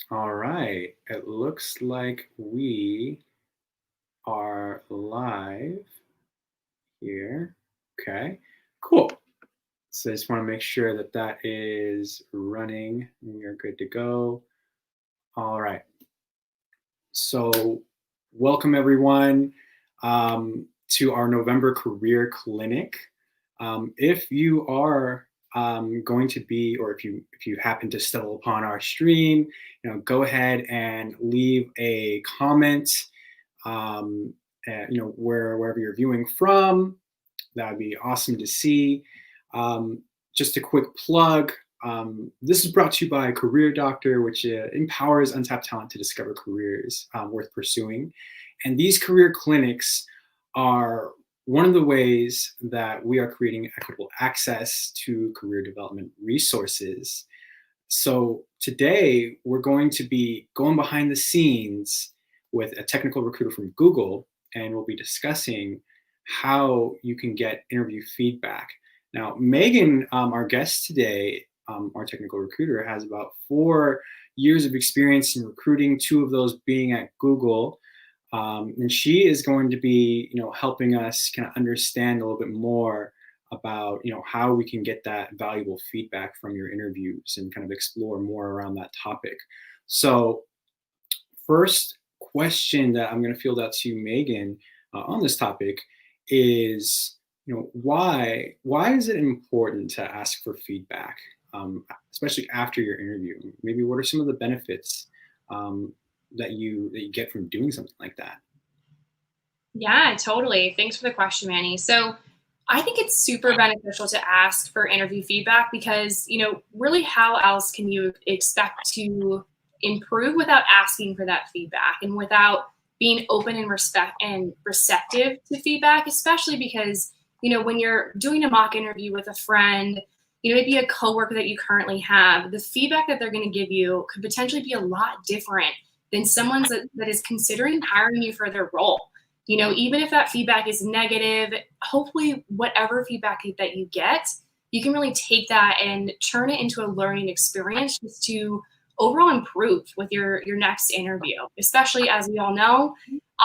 All right. It looks like we are live here. Okay, cool. So I just want to make sure that that is running and you're good to go. All right. So welcome everyone to our November Career Clinic. If you are going to be, or if you happen to stumble upon our stream, go ahead and leave a comment. Wherever you're viewing from, that would be awesome to see. Just a quick plug. This is brought to you by Career Doctor, which empowers untapped talent to discover careers worth pursuing. And these career clinics are one of the ways that we are creating equitable access to career development resources. So today we're going to be going behind the scenes with a technical recruiter from Google, and we'll be discussing how you can get interview feedback. Now, Megan, our guest today, our technical recruiter, has about 4 years of experience in recruiting, 2 of those being at Google. And she is going to be, helping us kind of understand a little bit more about, how we can get that valuable feedback from your interviews and kind of explore more around that topic. So first question that I'm going to field out to you, Megan, on this topic is, why is it important to ask for feedback, especially after your interview? Maybe what are some of the benefits that you get from doing something like that? Yeah, totally. Thanks for the question, Manny. So I think it's super beneficial to ask for interview feedback because, really how else can you expect to improve without asking for that feedback and without being open and receptive to feedback, especially because, when you're doing a mock interview with a friend, maybe a coworker that you currently have, the feedback that they're going to give you could potentially be a lot different than someone that is considering hiring you for their role. Even if that feedback is negative, hopefully whatever feedback that you get, you can really take that and turn it into a learning experience just to overall improve with your next interview. Especially as we all know,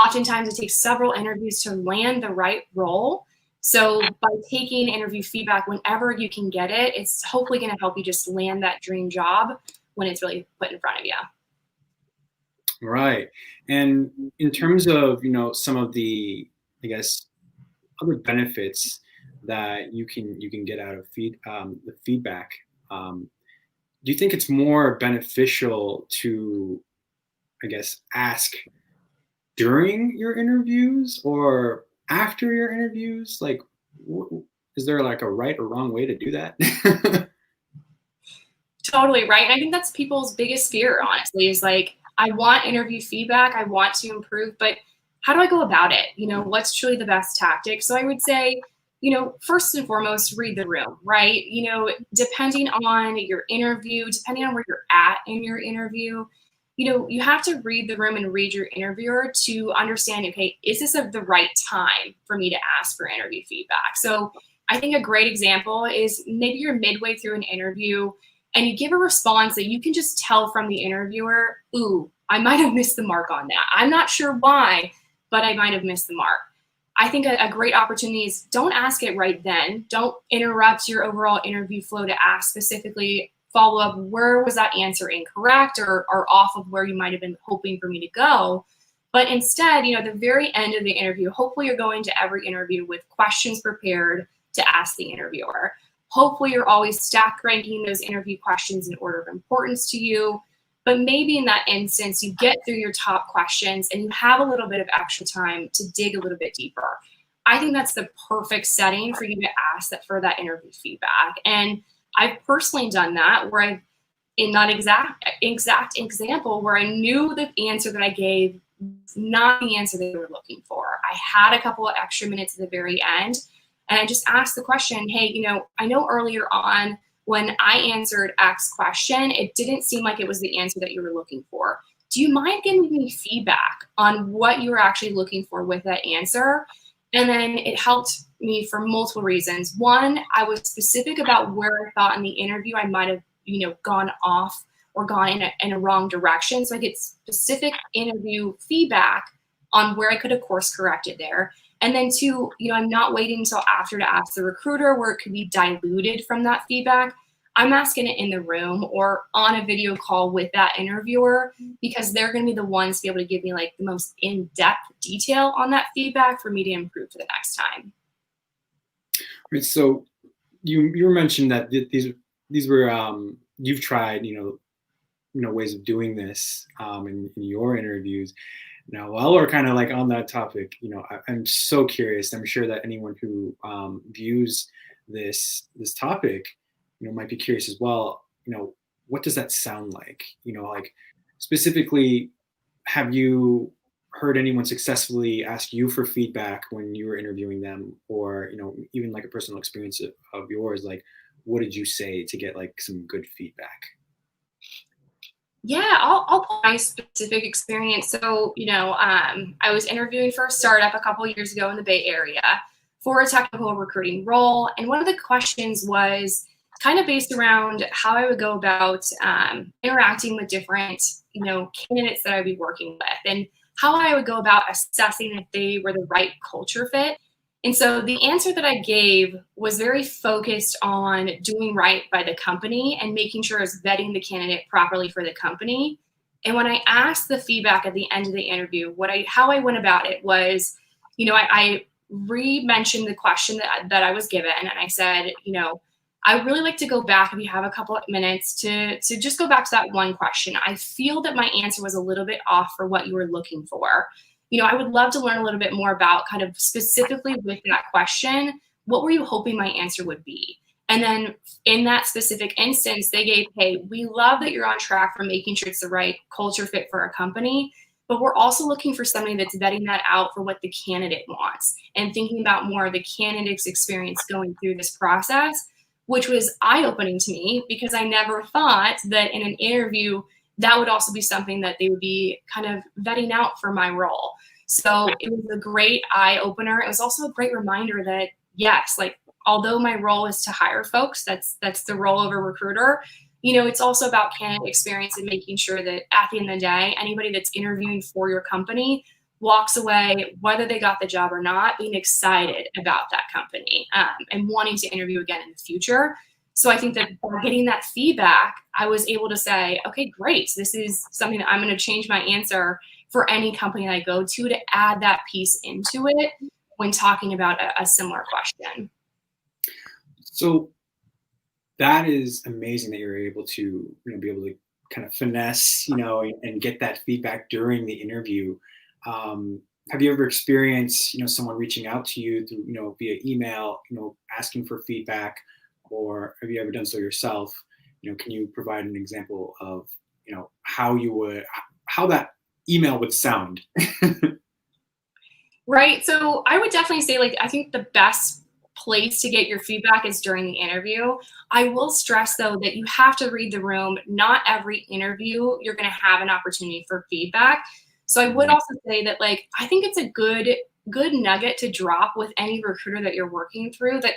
oftentimes it takes several interviews to land the right role. So by taking interview feedback whenever you can get it, it's hopefully going to help you just land that dream job when it's really put in front of you. Right. And in terms of, some of the, I guess, other benefits that you can get out of the feedback, do you think it's more beneficial to, I guess, ask during your interviews or after your interviews? Like, is there like a right or wrong way to do that? Totally right. And I think that's people's biggest fear, honestly, is like, I want interview feedback, I want to improve, but how do I go about it? What's truly the best tactic? So I would say, first and foremost, read the room, right? Depending on your interview, depending on where you're at in your interview, you have to read the room and read your interviewer to understand, okay, is this the right time for me to ask for interview feedback? So I think a great example is maybe you're midway through an interview and you give a response that you can just tell from the interviewer, ooh, I might have missed the mark on that. I'm not sure why, but I might have missed the mark. I think a great opportunity is don't ask it right then. Don't interrupt your overall interview flow to ask specifically, follow up, where was that answer incorrect or off of where you might have been hoping for me to go. But instead, at the very end of the interview, hopefully you're going to every interview with questions prepared to ask the interviewer. Hopefully you're always stack ranking those interview questions in order of importance to you. But maybe in that instance, you get through your top questions and you have a little bit of extra time to dig a little bit deeper. I think that's the perfect setting for you to ask for that interview feedback. And I've personally done that where I've, in that exact example, where I knew the answer that I gave was not the answer they were looking for. I had a couple of extra minutes at the very end. And I just asked the question, hey, I know earlier on when I answered X question, it didn't seem like it was the answer that you were looking for. Do you mind giving me feedback on what you were actually looking for with that answer? And then it helped me for multiple reasons. One, I was specific about where I thought in the interview I might have, gone off or gone in a wrong direction. So I get specific interview feedback on where I could have course corrected there. And then two, I'm not waiting until after to ask the recruiter where it could be diluted from that feedback. I'm asking it in the room or on a video call with that interviewer, because they're going to be the ones to be able to give me like the most in-depth detail on that feedback for me to improve for the next time. Right. So you mentioned that these were you've tried ways of doing this in your interviews. Now, while we're kind of like on that topic, I'm so curious. I'm sure that anyone who views this topic, might be curious as well. What does that sound like? Like specifically, have you heard anyone successfully ask you for feedback when you were interviewing them, or even like a personal experience of yours? Like, what did you say to get like some good feedback? Yeah, I'll pull my specific experience. So, I was interviewing for a startup a couple years ago in the Bay Area for a technical recruiting role. And one of the questions was kind of based around how I would go about interacting with different, candidates that I'd be working with, and how I would go about assessing if they were the right culture fit. And so the answer that I gave was very focused on doing right by the company and making sure I was vetting the candidate properly for the company. And when I asked the feedback at the end of the interview, how I went about it was, I re-mentioned the question that I was given, and I said, I would really like to go back, if you have a couple of minutes, to just go back to that one question. I feel that my answer was a little bit off for what you were looking for. I would love to learn a little bit more about kind of specifically with that question, what were you hoping my answer would be? And then in that specific instance, they gave, hey, we love that you're on track for making sure it's the right culture fit for our company, but we're also looking for somebody that's vetting that out for what the candidate wants and thinking about more of the candidate's experience going through this process, which was eye-opening to me because I never thought that in an interview that would also be something that they would be kind of vetting out for my role. So it was a great eye opener. It was also a great reminder that yes, like although my role is to hire folks, that's the role of a recruiter. It's also about candidate experience and making sure that at the end of the day, anybody that's interviewing for your company walks away, whether they got the job or not, being excited about that company and wanting to interview again in the future. So I think that by getting that feedback, I was able to say, okay, great. This is something that I'm going to change my answer for any company I go to add that piece into it when talking about a similar question. So that is amazing that you're able to, be able to kind of finesse, and get that feedback during the interview. Have you ever experienced, someone reaching out to you through, via email, asking for feedback? Or have you ever done so yourself? Can you provide an example of, how that email would sound? Right. So I would definitely say, I think the best place to get your feedback is during the interview. I will stress, though, that you have to read the room. Not every interview you're going to have an opportunity for feedback. So I would also say that, I think it's a good nugget to drop with any recruiter that you're working through, that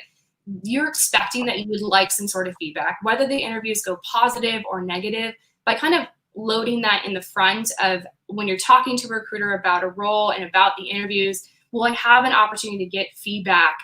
you're expecting that you would like some sort of feedback, whether the interviews go positive or negative, by kind of loading that in the front of when you're talking to a recruiter about a role and about the interviews. Will I have an opportunity to get feedback,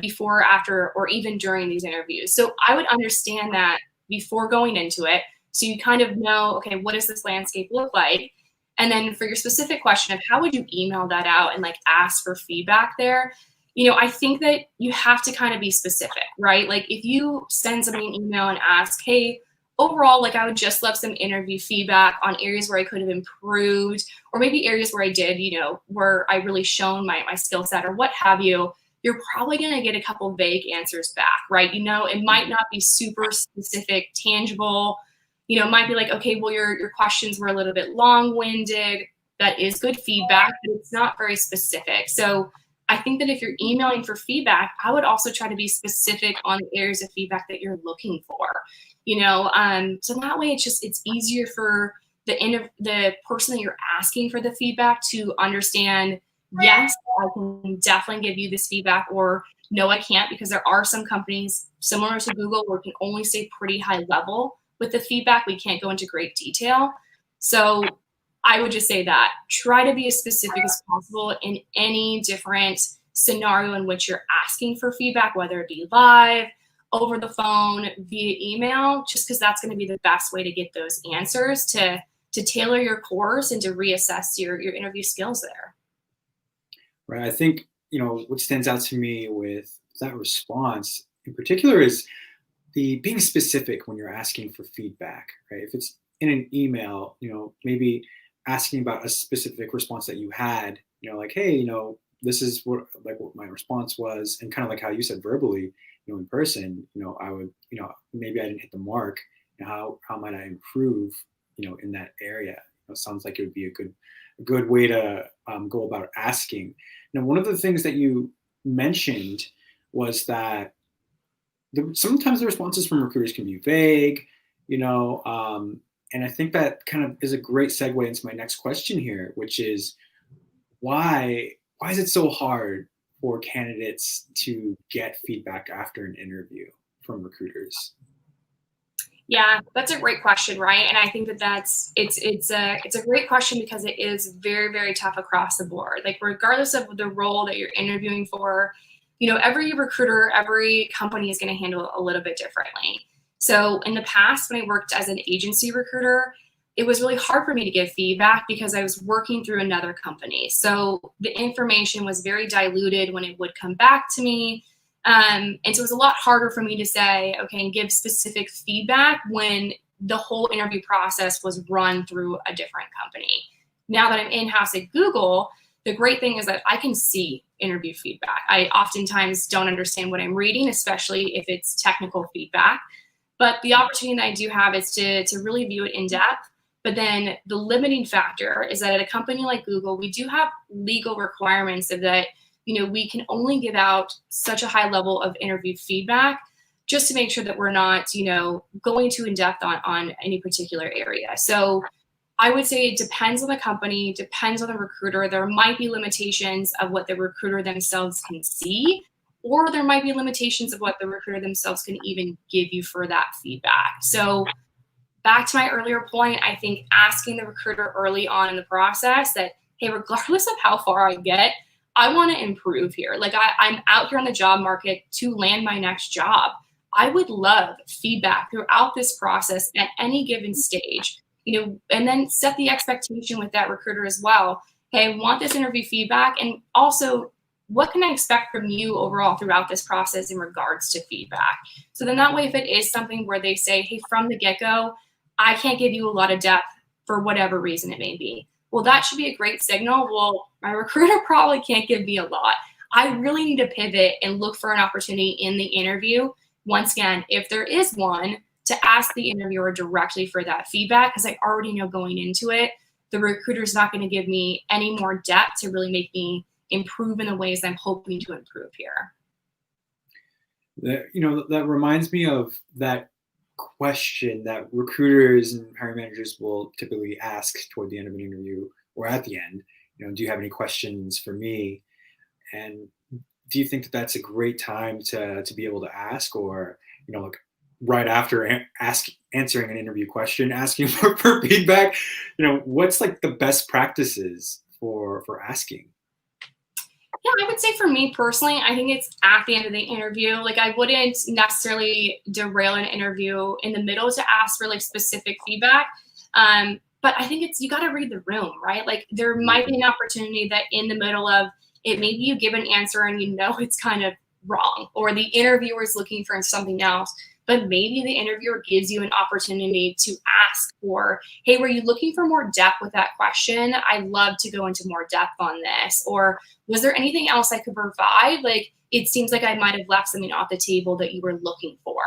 before, after, or even during these interviews? So I would understand that before going into it, so you kind of know, okay, what does this landscape look like? And then for your specific question of how would you email that out and ask for feedback there, I think that you have to kind of be specific, right? If you send somebody an email and ask, hey, overall, I would just love some interview feedback on areas where I could have improved, or maybe areas where I did, where I really shown my skill set or what have you, you're probably going to get a couple vague answers back, right? It might not be super specific, tangible. It might be okay, well, your questions were a little bit long-winded. That is good feedback, but it's not very specific. So I think that if you're emailing for feedback, I would also try to be specific on the areas of feedback that you're looking for, so that way it's easier for the person that you're asking for the feedback to understand, yes, I can definitely give you this feedback, or no, I can't, because there are some companies similar to Google where it can only stay pretty high level with the feedback, we can't go into great detail. So I would just say that try to be as specific as possible in any different scenario in which you're asking for feedback, whether it be live, over the phone, via email, just because that's going to be the best way to get those answers to tailor your course and to reassess your interview skills there. Right. I think, what stands out to me with that response in particular is the being specific when you're asking for feedback, right? If it's in an email, maybe asking about a specific response that you had, like, hey, this is what my response was, and kind of like how you said verbally, in person, I would, maybe I didn't hit the mark. How might I improve, in that area? It sounds like it would be a good way to go about asking. Now, one of the things that you mentioned was that sometimes the responses from recruiters can be vague, and I think that kind of is a great segue into my next question here, which is why is it so hard for candidates to get feedback after an interview from recruiters? Yeah, that's a great question, right? And I think it's a great question because it is very, very tough across the board. Like regardless of the role that you're interviewing for, every recruiter, every company is going to handle it a little bit differently. So in the past, when I worked as an agency recruiter, it was really hard for me to give feedback because I was working through another company. So the information was very diluted when it would come back to me. And so it was a lot harder for me to say, okay, and give specific feedback when the whole interview process was run through a different company. Now that I'm in-house at Google, the great thing is that I can see interview feedback. I oftentimes don't understand what I'm reading, especially if it's technical feedback. But the opportunity that I do have is to really view it in depth. But then the limiting factor is that at a company like Google, we do have legal requirements of that, we can only give out such a high level of interview feedback just to make sure that we're not, going too in depth on any particular area. So I would say it depends on the company, depends on the recruiter. There might be limitations of what the recruiter themselves can see, or there might be limitations of what the recruiter themselves can even give you for that feedback. So back to my earlier point, I think asking the recruiter early on in the process that, hey, regardless of how far I get, I want to improve here. Like I'm out here on the job market to land my next job. I would love feedback throughout this process at any given stage, and then set the expectation with that recruiter as well. Hey, I want this interview feedback. And also, what can I expect from you overall throughout this process in regards to feedback? So then that way, if it is something where they say, hey, from the get-go, I can't give you a lot of depth for whatever reason it may be. Well, that should be a great signal. Well, my recruiter probably can't give me a lot. I really need to pivot and look for an opportunity in the interview. Once again, if there is one, to ask the interviewer directly for that feedback, because I already know going into it, the recruiter's not going to give me any more depth to really make me improve in the ways I'm hoping to improve here. That reminds me of that question that recruiters and hiring managers will typically ask toward the end of an interview or at the end. Do you have any questions for me? And do you think that that's a great time to be able to ask, or like right after answering an interview question, asking for feedback? What's like the best practices for asking? Yeah, I would say for me personally, I think it's at the end of the interview. Like I wouldn't necessarily derail an interview in the middle to ask for like specific feedback. But I think you got to read the room, right? Like there might be an opportunity that in the middle of it, maybe you give an answer and it's kind of wrong, or the interviewer is looking for something else. But maybe the interviewer gives you an opportunity to ask for, hey, were you looking for more depth with that question? I'd love to go into more depth on this. Or was there anything else I could provide? Like, it seems like I might have left something off the table that you were looking for.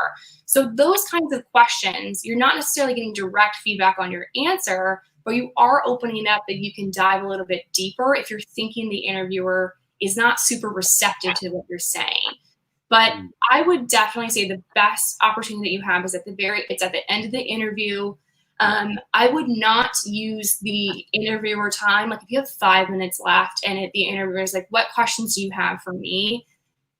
So those kinds of questions, you're not necessarily getting direct feedback on your answer, but you are opening up that you can dive a little bit deeper if you're thinking the interviewer is not super receptive to what you're saying. But I would definitely say the best opportunity that you have is it's at the end of the interview. I would not use the interviewer time. Like if you have 5 minutes left and the interviewer is like, what questions do you have for me?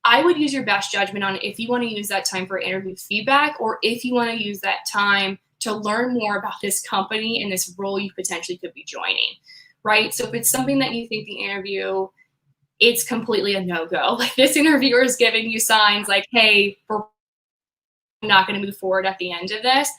I would use your best judgment on if you want to use that time for interview feedback, or if you want to use that time to learn more about this company and this role you potentially could be joining, right? So if it's something that you think the interview, it's completely a no-go. Like this interviewer is giving you signs like, hey, we're not going to move forward at the end of this.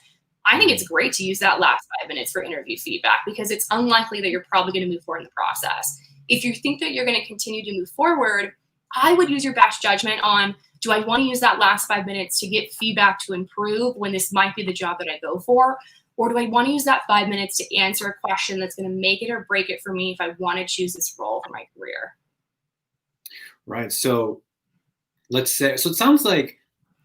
I think it's great to use that last 5 minutes for interview feedback because it's unlikely that you're probably going to move forward in the process. If you think that you're going to continue to move forward, I would use your best judgment on, do I want to use that last 5 minutes to get feedback to improve when this might be the job that I go for? Or do I want to use that 5 minutes to answer a question that's going to make it or break it for me if I want to choose this role for my career? Right. So let's say, so it sounds like,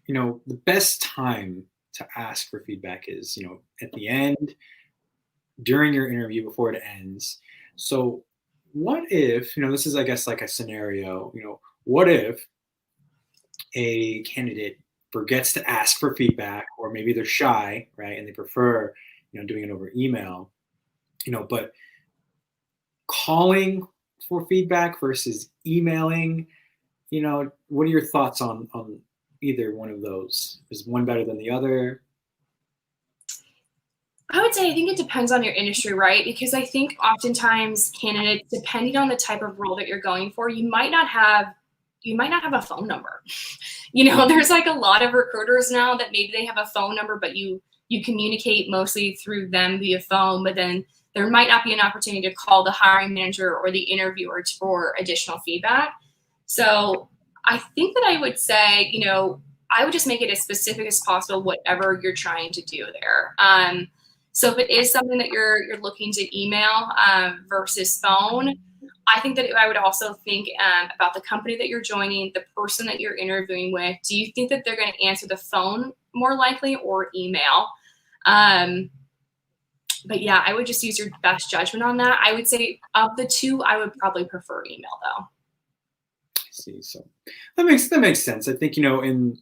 the best time to ask for feedback is, at the end, during your interview, before it ends. So what if, this is, I guess, like a scenario, what if a candidate forgets to ask for feedback, or maybe they're shy, right? And they prefer, doing it over email, but calling for feedback versus emailing, what are your thoughts on either one of those? Is one better than the other? I would say I think it depends on your industry, right? Because I think oftentimes candidates, depending on the type of role that you're going for, you might not have a phone number. There's like a lot of recruiters now that maybe they have a phone number, but you communicate mostly through them via phone, but then there might not be an opportunity to call the hiring manager or the interviewer for additional feedback. So I think that I would say, I would just make it as specific as possible, whatever you're trying to do there. So if it is something that you're looking to email versus phone, I think that I would also think about the company that you're joining, the person that you're interviewing with. Do you think that they're going to answer the phone more likely or email? But yeah, I would just use your best judgment on that. I would say of the two, I would probably prefer email though. I see. So that makes sense. I think, in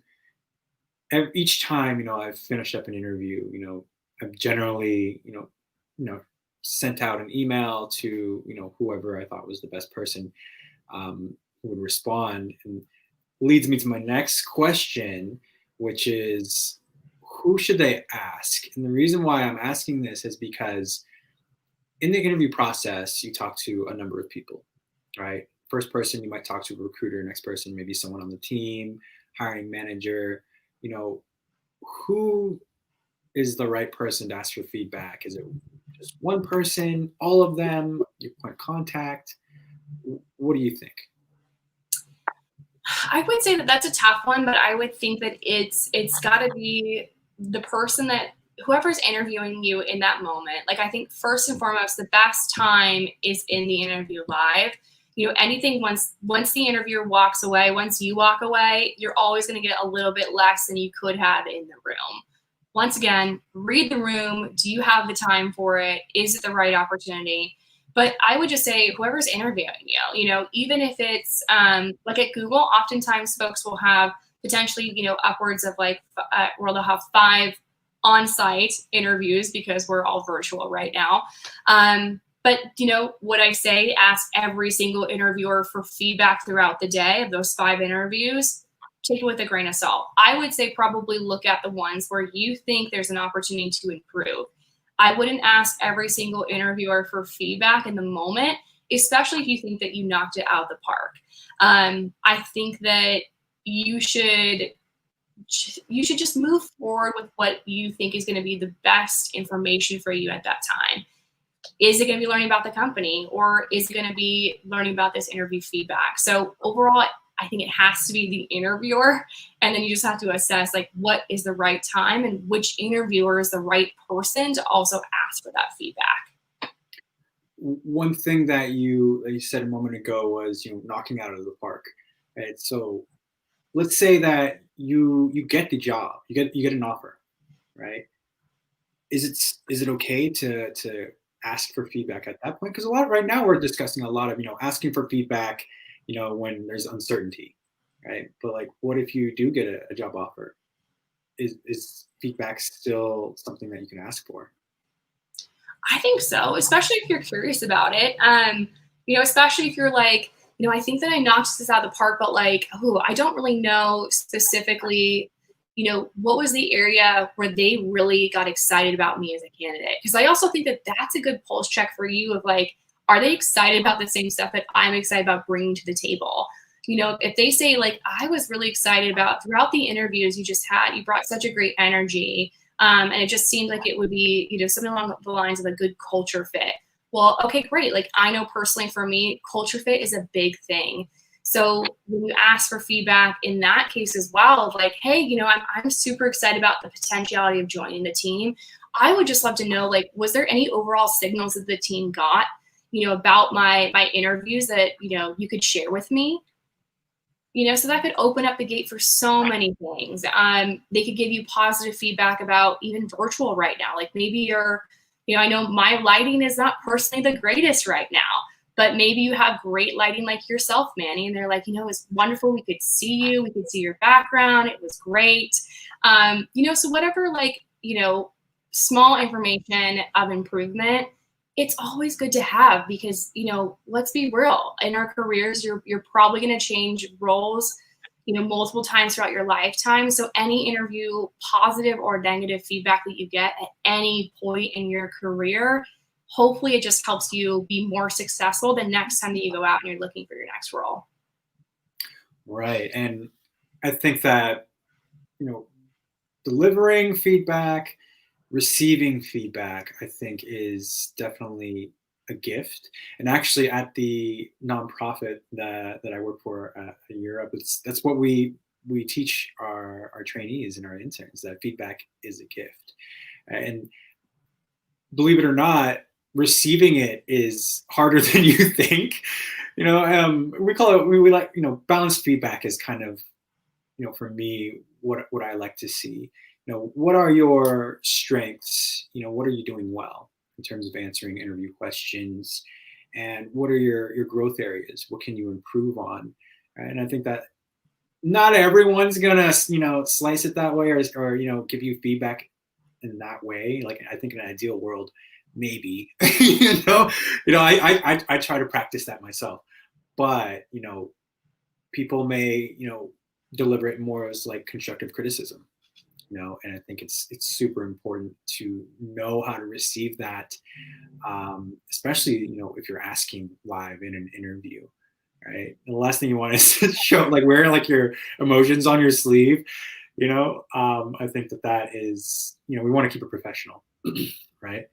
each time, I've finished up an interview, I've generally, sent out an email to, whoever I thought was the best person who would respond, and leads me to my next question, which is, who should they ask? And the reason why I'm asking this is because in the interview process, you talk to a number of people, right? First person, you might talk to a recruiter. Next person, maybe someone on the team, hiring manager. Who is the right person to ask for feedback? Is it just one person, all of them, your point of contact? What do you think? I would say that that's a tough one, but I would think that it's got to be the person that whoever's interviewing you in that moment. Like, I think first and foremost, the best time is in the interview live. Anything once the interviewer walks away, once you walk away, you're always going to get a little bit less than you could have in the room. Once again, read the room. Do you have the time for it? Is it the right opportunity? But I would just say whoever's interviewing you, even if it's like at Google, oftentimes folks will have potentially, upwards of where they'll have 5 on-site interviews because we're all virtual right now. But, what I say, ask every single interviewer for feedback throughout the day of those 5 interviews. Take it with a grain of salt. I would say probably look at the ones where you think there's an opportunity to improve. I wouldn't ask every single interviewer for feedback in the moment, especially if you think that you knocked it out of the park. I think that you should just move forward with what you think is going to be the best information for you at that time. Is it going to be learning about the company, or is it going to be learning about this interview feedback? So overall, I think it has to be the interviewer, and then you just have to assess what is the right time and which interviewer is the right person to also ask for that feedback. One thing that you said a moment ago was knocking out of the park, right? So let's say that you get the job, you get an offer, right? Is it okay to ask for feedback at that point? Because right now we're discussing a lot of asking for feedback when there's uncertainty, right? But what if you do get a job offer? Is feedback still something that you can ask for? I think so, especially if you're curious about it. Especially if you're I think that I knocked this out of the park, but I don't really know specifically, what was the area where they really got excited about me as a candidate? Because I also think that that's a good pulse check for you of like, are they excited about the same stuff that I'm excited about bringing to the table? If they say like, I was really excited about throughout the interviews you just had, you brought such a great energy. And it just seemed like it would be, something along the lines of a good culture fit. Well, okay, great. Like I know personally for me, culture fit is a big thing. So when you ask for feedback in that case as well, of like, hey, I'm super excited about the potentiality of joining the team. I would just love to know, like, was there any overall signals that the team got, about my interviews that, you could share with me? So that could open up the gate for so many things. They could give you positive feedback about even virtual right now. Like maybe I know my lighting is not personally the greatest right now, but maybe you have great lighting like yourself, Manny. And they're like, it was wonderful. We could see you. We could see your background. It was great. So whatever, like, small information of improvement, it's always good to have because, let's be real. In our careers, you're probably going to change roles, multiple times throughout your lifetime. So any interview, positive or negative feedback that you get at any point in your career, hopefully it just helps you be more successful the next time that you go out and you're looking for your next role. Right. And I think that, delivering feedback, receiving feedback, I think is definitely a gift. And actually at the nonprofit that I work for in Europe, that's what we teach our trainees and our interns, that feedback is a gift. And believe it or not, receiving it is harder than you think. We call it, we like, balanced feedback is kind of, for me, what I like to see. What are your strengths? What are you doing well in terms of answering interview questions? And what are your growth areas? What can you improve on? And I think that not everyone's gonna, slice it that way or give you feedback in that way. Like I think in an ideal world, maybe, I try to practice that myself, but, people may, deliver it more as like constructive criticism. And I think it's super important to know how to receive that, especially, if you're asking live in an interview, right? And the last thing you want is to show, like, wearing like your emotions on your sleeve, I think that is, we want to keep it professional, right?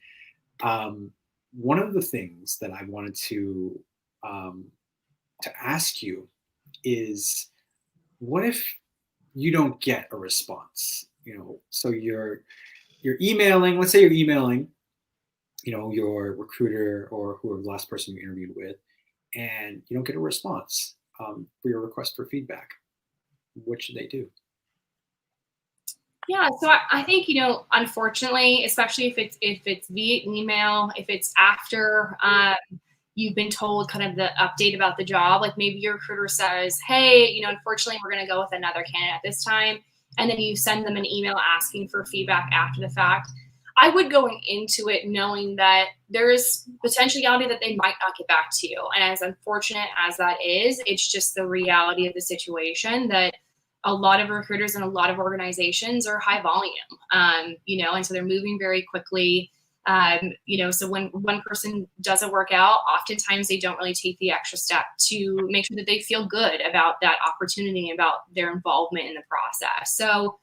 One of the things that I wanted to ask you is, what if you don't get a response? So you're emailing, let's say you're emailing, your recruiter or whoever the last person you interviewed with, and you don't get a response for your request for feedback. What should they do? Yeah, so I think, unfortunately, especially if it's via email, if it's after you've been told kind of the update about the job, like maybe your recruiter says, hey, unfortunately, we're going to go with another candidate this time. And then you send them an email asking for feedback after the fact. I would go into it knowing that there is potentiality that they might not get back to you. And as unfortunate as that is, it's just the reality of the situation that a lot of recruiters and a lot of organizations are high volume, and so they're moving very quickly. So when one person doesn't work out, oftentimes they don't really take the extra step to make sure that they feel good about that opportunity, about their involvement in the process. So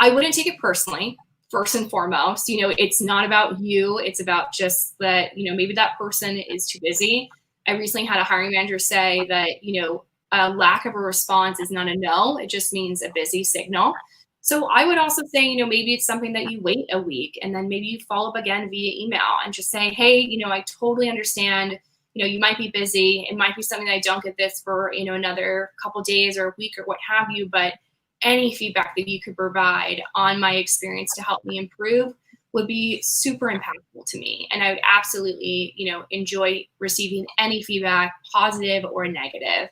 I wouldn't take it personally. First and foremost, it's not about you. It's about just that, maybe that person is too busy. I recently had a hiring manager say that, a lack of a response is not a no. It just means a busy signal. So I would also say, maybe it's something that you wait a week and then maybe you follow up again via email and just say, hey, I totally understand, you might be busy. It might be something that I don't get this for, another couple days or a week or what have you, but any feedback that you could provide on my experience to help me improve would be super impactful to me. And I would absolutely, enjoy receiving any feedback, positive or negative.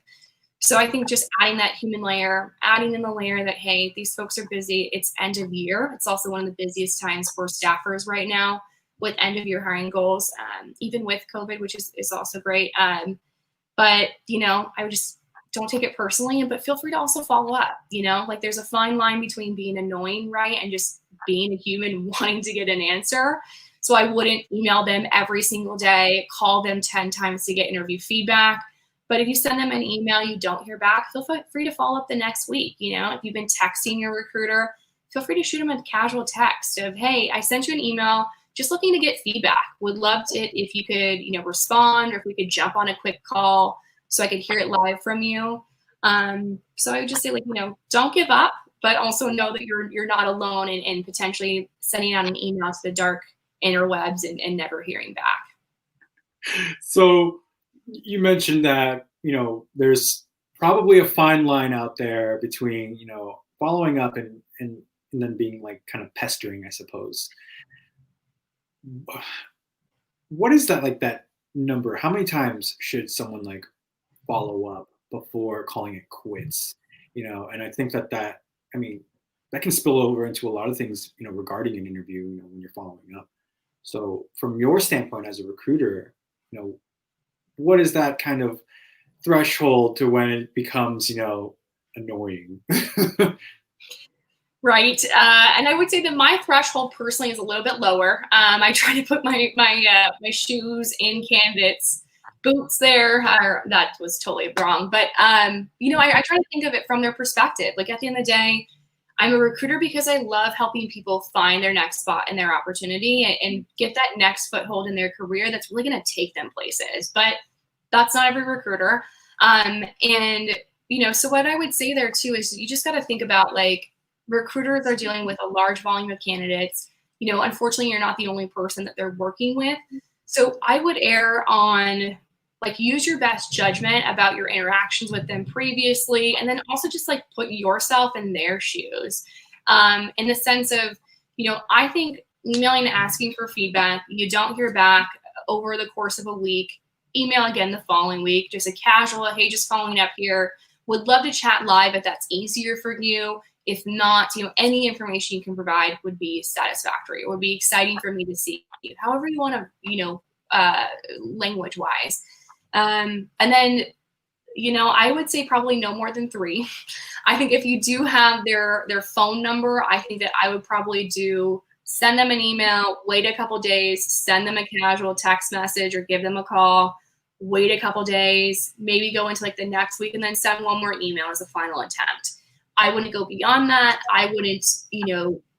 So I think just adding that human layer, adding in the layer that, hey, these folks are busy. It's end of year. It's also one of the busiest times for staffers right now with end of year hiring goals, even with COVID, which is also great. But, I would just don't take it personally, but feel free to also follow up. Like there's a fine line between being annoying, right, and just being a human wanting to get an answer. So I wouldn't email them every single day, call them 10 times to get interview feedback. But if you send them an email, you don't hear back, feel free to follow up the next week. If you've been texting your recruiter, feel free to shoot them a casual text of, hey, I sent you an email, just looking to get feedback. Would love it if you could, respond, or if we could jump on a quick call so I could hear it live from you. So I would just say, like, don't give up, but also know that you're not alone in potentially sending out an email to the dark interwebs and never hearing back. So you mentioned that, there's probably a fine line out there between, following up and then being like kind of pestering, I suppose. What is that, like, that number? How many times should someone like follow up before calling it quits? And I think that that can spill over into a lot of things, regarding an interview, when you're following up. So from your standpoint as a recruiter, what is that kind of threshold to when it becomes, annoying? Right. And I would say that my threshold personally is a little bit lower. I try to put my shoes in candidates' boots there. That was totally wrong. But, I try to think of it from their perspective. Like, at the end of the day, I'm a recruiter because I love helping people find their next spot in their opportunity and get that next foothold in their career that's really going to take them places. But that's not every recruiter. So what I would say there too is you just got to think about, like, recruiters are dealing with a large volume of candidates. Unfortunately, you're not the only person that they're working with. So I would err on, like, use your best judgment about your interactions with them previously, and then also just, like, put yourself in their shoes. In the sense of, I think emailing and asking for feedback, you don't hear back over the course of a week, email again the following week, just a casual, hey, just following up here. Would love to chat live if that's easier for you. If not, any information you can provide would be satisfactory. It would be exciting for me to see you, however you want to, language wise. And then, I would say probably no more than 3. I think if you do have their phone number, I think that I would probably send them an email, wait a couple days, send them a casual text message or give them a call, wait a couple days, maybe go into like the next week, and then send one more email as a final attempt. I wouldn't go beyond that. I wouldn't,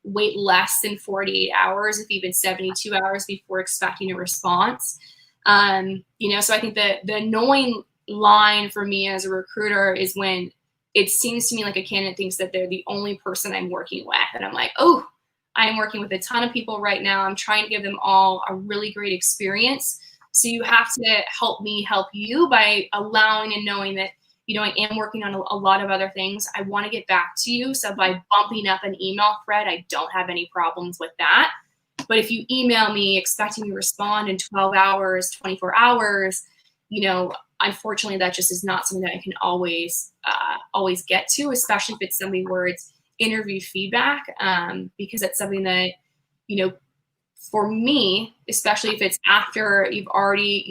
wait less than 48 hours, if even 72 hours before expecting a response. So I think the annoying line for me as a recruiter is when it seems to me like a candidate thinks that they're the only person I'm working with. And I'm like, oh, I'm working with a ton of people right now. I'm trying to give them all a really great experience. So you have to help me help you by allowing and knowing that, I am working on a lot of other things. I want to get back to you. So by bumping up an email thread, I don't have any problems with that. But if you email me expecting me to respond in 12 hours, 24 hours, unfortunately, that just is not something that I can always get to, especially if it's something where it's interview feedback, because that's something that, for me, especially if it's after you've already,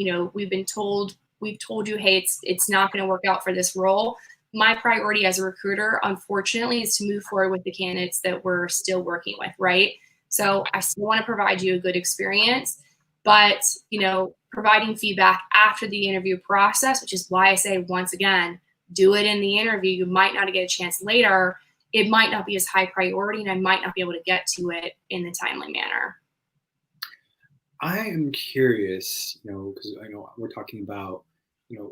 we've told you, hey, it's not going to work out for this role. My priority as a recruiter, unfortunately, is to move forward with the candidates that we're still working with, right? So I still want to provide you a good experience, but, providing feedback after the interview process, which is why I say, once again, do it in the interview. You might not get a chance later. It might not be as high priority, and I might not be able to get to it in the timely manner. I am curious, because I know we're talking about,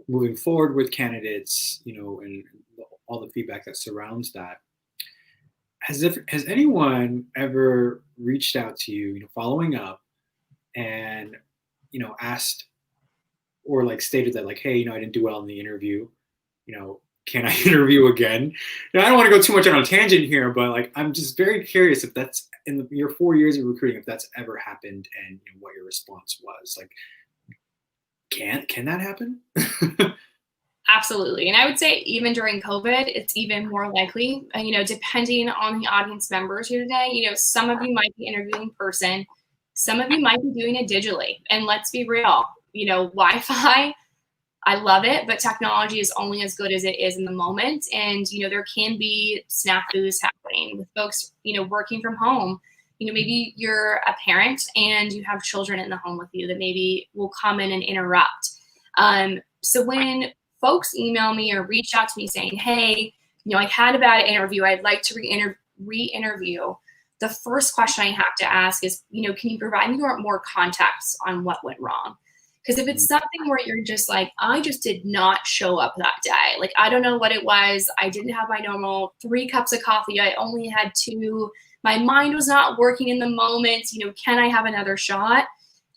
moving forward with candidates, and all the feedback that surrounds that. Has anyone ever reached out to you, following up, and, asked or like stated that, like, hey, I didn't do well in the interview, can I interview again? Now, I don't want to go too much on a tangent here, but like, I'm just very curious if that's in your 4 years of recruiting, if that's ever happened, and what your response was. Like, can that happen? Absolutely. And I would say even during COVID, it's even more likely, depending on the audience members here today, some of you might be interviewing in person, some of you might be doing it digitally. And let's be real, Wi-Fi I love it, but technology is only as good as it is in the moment. And, there can be snafus happening with folks, working from home. Maybe you're a parent and you have children in the home with you that maybe will come in and interrupt. So when folks email me or reach out to me saying, hey, I had a bad interview, I'd like to re-interview, the first question I have to ask is, can you provide me more context on what went wrong? Because if it's something where you're just like, I just did not show up that day, like, I don't know what it was, I didn't have my normal 3 cups of coffee, I only had 2, my mind was not working in the moment, can I have another shot?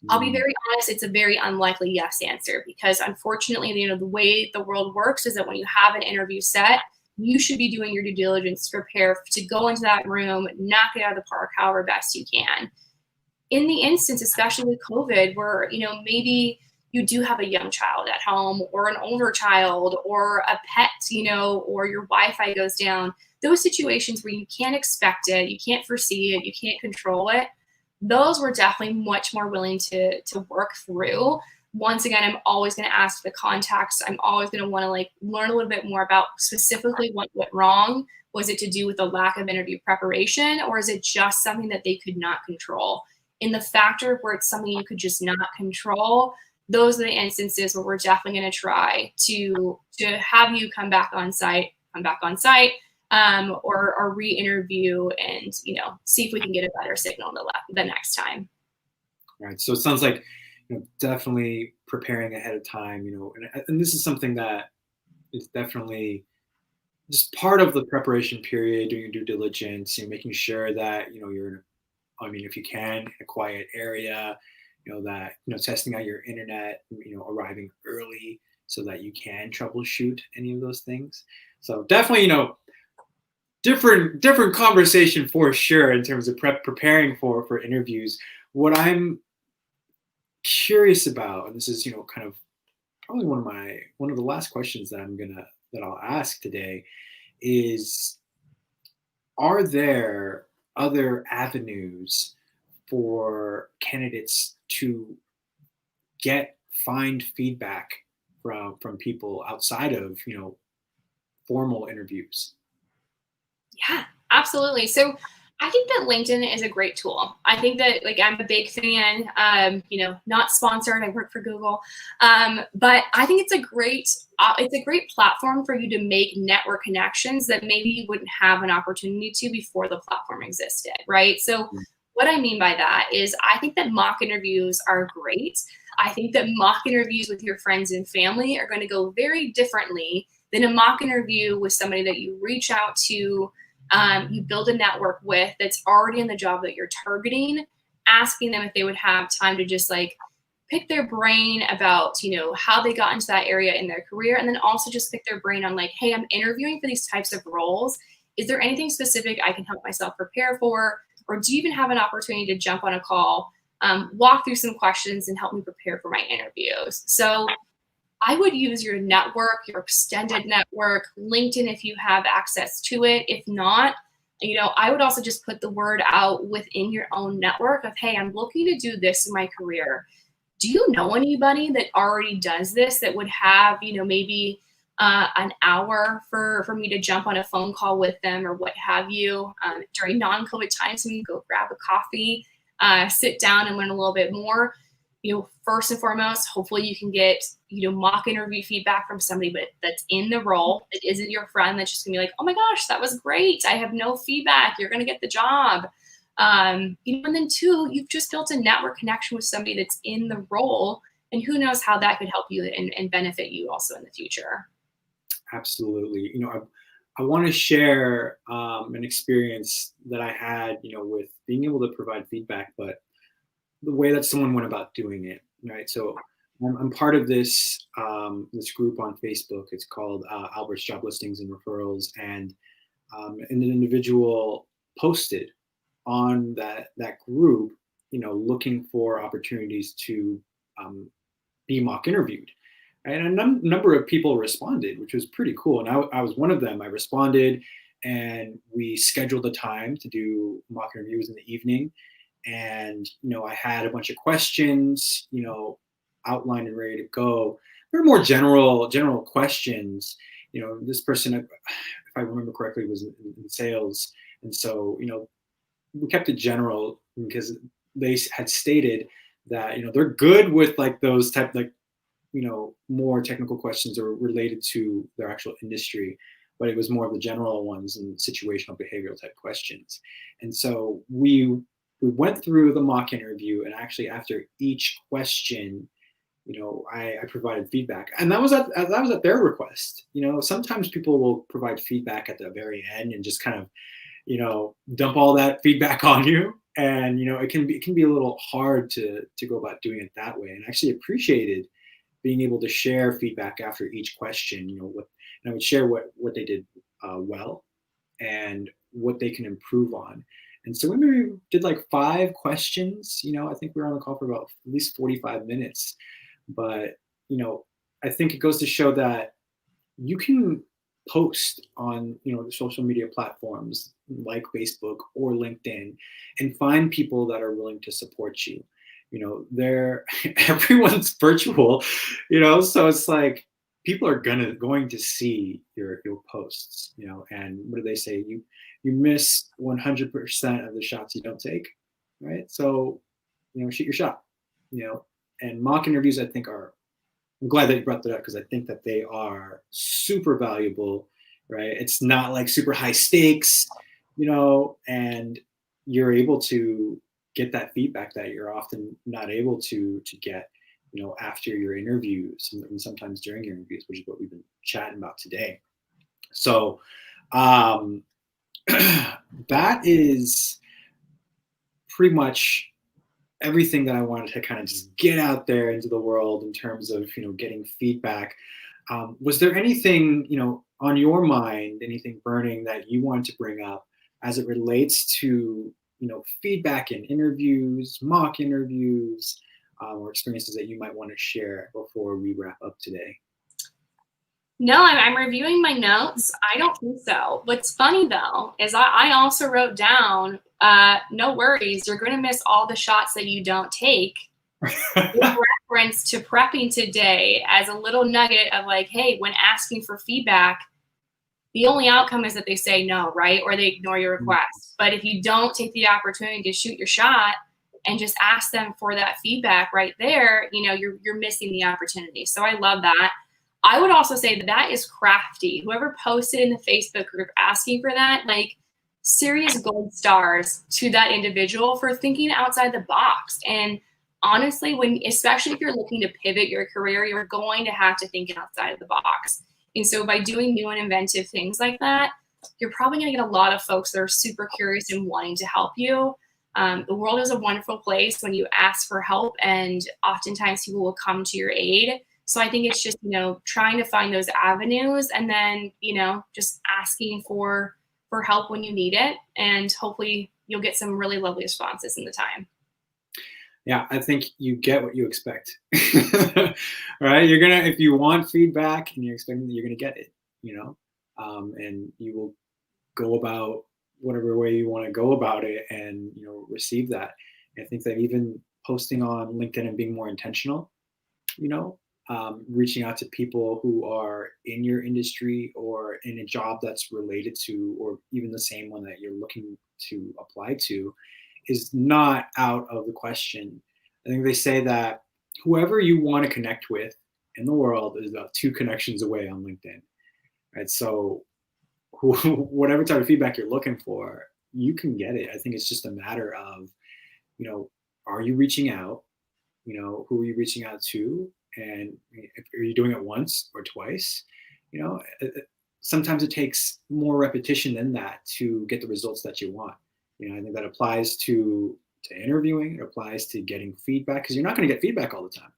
I'll be very honest, it's a very unlikely yes answer, because unfortunately, the way the world works is that when you have an interview set, you should be doing your due diligence to prepare to go into that room, knock it out of the park however best you can. In the instance, especially with COVID, where, maybe you do have a young child at home or an older child or a pet, or your Wi-Fi goes down, those situations where you can't expect it, you can't foresee it, you can't control it, those we're definitely much more willing to work through. Once again, I'm always going to ask for the context. I'm always going to want to learn a little bit more about specifically what went wrong. Was it to do with the lack of interview preparation, or is it just something that they could not control? In the factor where it's something you could just not control, those are the instances where we're definitely going to try to have you come back on site, or re-interview and, see if we can get a better signal the next time. Right. So it sounds like, definitely preparing ahead of time, and this is something that is definitely just part of the preparation period, doing your due diligence, making sure that, you're in if you can, in a quiet area, that, testing out your internet, arriving early so that you can troubleshoot any of those things. So definitely, different conversation for sure in terms of preparing for interviews. What I'm curious about, and this is, kind of probably one of the last questions that I'll ask today is, are there other avenues for candidates to find feedback from people outside of, formal interviews? Yeah, absolutely. So I think that LinkedIn is a great tool. I think that, I'm a big fan, not sponsored, I work for Google. But I think it's a great platform for you to make network connections that maybe you wouldn't have an opportunity to before the platform existed, right? So what I mean by that is, I think that mock interviews are great. I think that mock interviews with your friends and family are going to go very differently than a mock interview with somebody that you reach out to, you build a network with, that's already in the job that you're targeting, asking them if they would have time to just pick their brain about, how they got into that area in their career. And then also just pick their brain on hey, I'm interviewing for these types of roles. Is there anything specific I can help myself prepare for? Or do you even have an opportunity to jump on a call, walk through some questions and help me prepare for my interviews? So I would use your network, your extended network, LinkedIn if you have access to it. If not, I would also just put the word out within your own network of, hey, I'm looking to do this in my career. Do you know anybody that already does this that would have, maybe an hour for me to jump on a phone call with them or what have you during non-COVID times, so we can go grab a coffee, sit down and learn a little bit more. First and foremost, hopefully you can get, mock interview feedback from somebody that's in the role. It isn't your friend that's just gonna be like, oh my gosh, that was great, I have no feedback, you're gonna get the job. And then 2, you've just built a network connection with somebody that's in the role, and who knows how that could help you and benefit you also in the future. Absolutely. I want to share an experience that I had, with being able to provide feedback, but the way that someone went about doing it, right? So I'm part of this group on Facebook. It's called Albert's Job Listings and Referrals, and an individual posted on that group, looking for opportunities to be mock interviewed. And a number of people responded, which was pretty cool. And I was one of them. I responded, and we scheduled a time to do mock interviews in the evening. And, I had a bunch of questions, outlined and ready to go. were more general questions. You know, this person, if I remember correctly, was in sales, and so we kept it general because they had stated that they're good with like those type like more technical questions or related to their actual industry, but it was more of the general ones and situational behavioral type questions. And so we went through the mock interview, and actually after each question, I provided feedback, and that was at their request. Sometimes people will provide feedback at the very end and just kind of dump all that feedback on you, and it can be a little hard to go about doing it that way. And I actually appreciated being able to share feedback after each question. And I would share what they did well and what they can improve on. And so when we did like 5 questions, I think we were on the call for about at least 45 minutes. But I think it goes to show that you can post on the social media platforms like Facebook or LinkedIn and find people that are willing to support you. They're everyone's virtual, so it's like people are going to see your posts, and what do they say? You miss 100% of the shots you don't take, right? So shoot your shot, and mock interviews, I think, I'm glad that you brought that up, because I think that they are super valuable, right? It's not like super high stakes, and you're able to get that feedback that you're often not able to get, after your interviews and sometimes during your interviews, which is what we've been chatting about today. So that is pretty much everything that I wanted to kind of just get out there into the world in terms of getting feedback. Was there anything on your mind, anything burning that you wanted to bring up as it relates to feedback in interviews, mock interviews, or experiences that you might want to share before we wrap up today? No, I'm reviewing my notes. I don't think so. What's funny though is I also wrote down, no worries, you're going to miss all the shots that you don't take. In reference to prepping today as a little nugget of like, hey, when asking for feedback, the only outcome is that they say no, right? Or they ignore your request. But if you don't take the opportunity to shoot your shot and just ask them for that feedback right there, you're missing the opportunity. So I love that. I would also say that is crafty. Whoever posted in the Facebook group asking for that, like, serious gold stars to that individual for thinking outside the box. And honestly, especially if you're looking to pivot your career, you're going to have to think outside of the box. And so by doing new and inventive things like that, you're probably going to get a lot of folks that are super curious and wanting to help you. The world is a wonderful place when you ask for help, and oftentimes people will come to your aid. So I think it's just, trying to find those avenues, and then, just asking for help when you need it. And hopefully you'll get some really lovely responses in the time. Yeah, I think you get what you expect, right? If you want feedback and you're expecting that, you're gonna get it, and you will go about whatever way you want to go about it and, receive that. And I think that even posting on LinkedIn and being more intentional, reaching out to people who are in your industry or in a job that's related to, or even the same one that you're looking to apply to, is not out of the question. I think they say that whoever you want to connect with in the world is about 2 connections away on LinkedIn, right? So whatever type of feedback you're looking for, you can get it. I think it's just a matter of, are you reaching out? Who are you reaching out to? And are you doing it once or twice? Sometimes it takes more repetition than that to get the results that you want. I think that applies to interviewing. It applies to getting feedback, because you're not going to get feedback all the time,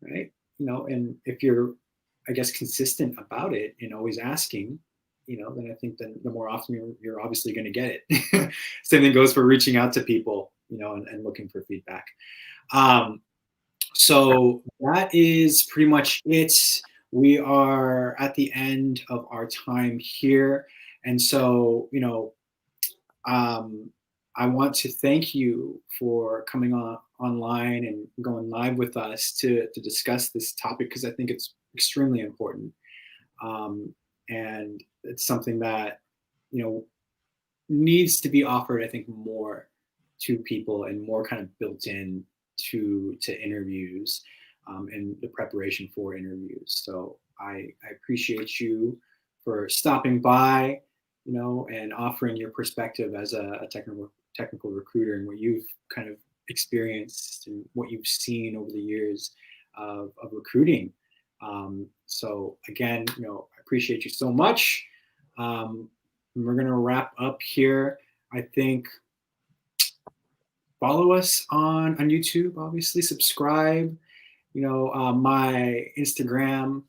right? And if you're, I guess, consistent about it and always asking, then I think the more often you're obviously going to get it. Same thing goes for reaching out to people, and looking for feedback. So that is pretty much it. We are at the end of our time here. And so, I want to thank you for coming online and going live with us to discuss this topic, because I think it's extremely important. And it's something that, needs to be offered, I think, more to people and more kind of built in to interviews, and the preparation for interviews. So I appreciate you for stopping by, and offering your perspective as a technical recruiter and what you've kind of experienced and what you've seen over the years of recruiting. So again, I appreciate you so much. We're going to wrap up here. I think follow us on YouTube, obviously subscribe, my Instagram,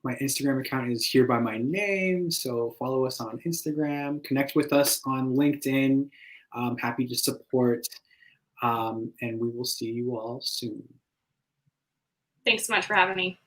my Instagram account is here by my name. So follow us on Instagram, connect with us on LinkedIn. I'm happy to support. And we will see you all soon. Thanks so much for having me.